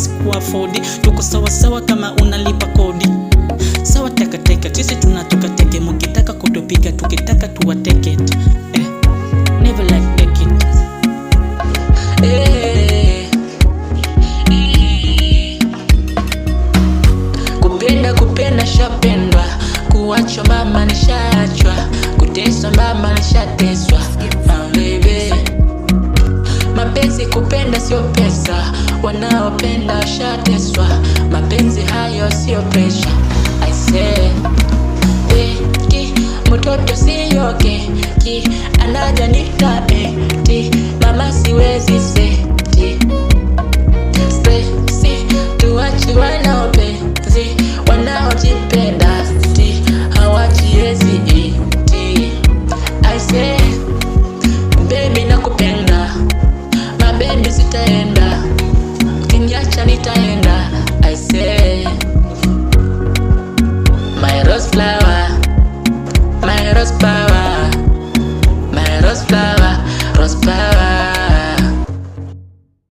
hawezi kuafford. Tuko sawa sawa kama unalipa kodi. Sawa teka teka, sisi tunatoka teke. Mukitaka kutupiga, tukitaka tuwa take it. Never like take it. Kupenda shapendwa, kuachwa mama nishaachwa, kuteswa mama nishateswa. Baby, mapenzi kupenda sio pesa, wanaopenda washateswa. Mapenzi hayo sio pressure, I say